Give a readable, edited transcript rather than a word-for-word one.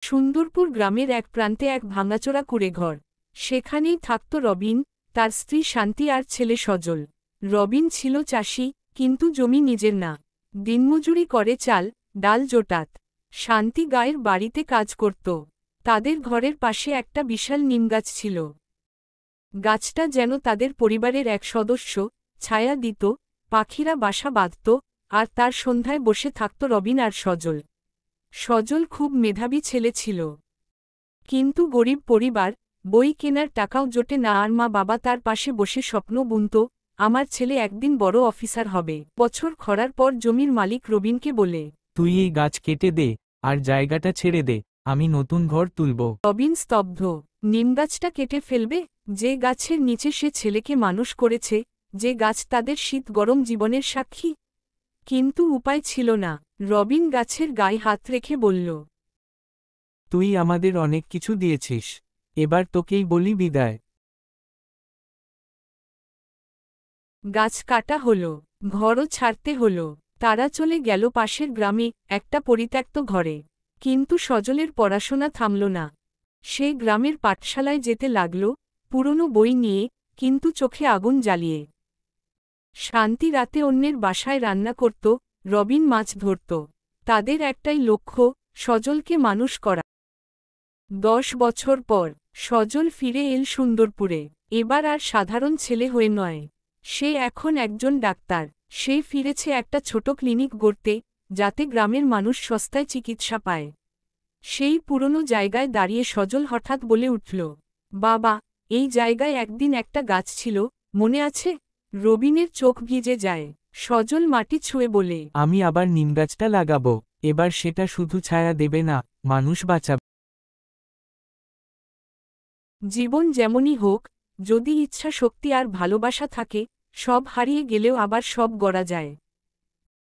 সুন্দরপুর গ্রামের এক প্রান্তে এক ভাঙাচোরা কুঁড়েঘর। সেখানেই থাকত রবিন, তার স্ত্রী শান্তি আর ছেলে সজল। রবিন ছিল চাষি, কিন্তু জমি নিজের না। দিনমজুরি করে চাল, ডাল জোটাত। শান্তি গায়ের বাড়িতে কাজ করত। তাদের ঘরের পাশে একটা বিশাল নিমগাছ ছিল। গাছটা যেন তাদের পরিবারের এক সদস্য, ছায়া দিত, পাখিরা বাসা বাঁধত, আর তার সন্ধ্যায় বসে থাকত রবিন আর সজল। সজল খুব মেধাবী ছেলে ছিল, কিন্তু গরিব পরিবার, বই কেনার টাকাও জোটে না আর মা বাবা তার পাশে বসে স্বপ্ন বুনত, আমার ছেলে একদিন বড় অফিসার হবে। বছর খরার পর জমির মালিক রবিনকে বলে, তুই এই গাছ কেটে দে, আর জায়গাটা ছেড়ে দে, আমি নতুন ঘর তুলব। রবিন স্তব্ধ। নিমগাছটা কেটে ফেলবে, যে গাছের নিচে সে ছেলেকে মানুষ করেছে, যে গাছ তাদের শীত গরম জীবনের সাক্ষী। কিন্তু উপায় ছিল না। রবিন গাছের গায়ে হাত রেখে বলল, তুই আমাদের অনেক কিছু দিয়েছিস, এবার তোকেই বলি বিদায়। গাছ কাটা হলো, ঘরও ছাড়তে হলো। তারা চলে গেল পাশের গ্রামে একটা পরিত্যক্ত ঘরে। কিন্তু সজলের পড়াশোনা থামল না। সে গ্রামের পাঠশালায় যেতে লাগল, পুরনো বই নিয়ে, কিন্তু চোখে আগুন জ্বালিয়ে। শান্তি রাতে অন্যের বাসায় রান্না করত, রবিন মাছ ধরত। তাদের একটাই লক্ষ্য, সজলকে মানুষ করা। 10 বছর পর সজল ফিরে এল সুন্দরপুরে। এবার আর সাধারণ ছেলে হয়ে নয়, সে এখন একজন ডাক্তার। সে ফিরেছে একটা ছোট ক্লিনিক গড়তে, যাতে গ্রামের মানুষ সস্তায় চিকিৎসা পায়। সেই পুরনো জায়গায় দাঁড়িয়ে সজল হঠাৎ বলে উঠল, বাবা, এই জায়গায় একদিন একটা গাছ ছিল, মনে আছে? রবিনের চোখ ভিজে যায়। সজল মাটি ছুঁয়ে বলে, আমি আবার নিমগাছটা লাগাবো। এবার সেটা শুধু ছায়া দেবে না, মানুষ বাঁচাবে। জীবন যেমনই হোক, যদি ইচ্ছা শক্তি আর ভালোবাসা থাকে, সব হারিয়ে গেলেও আবার সব গড়া যায়।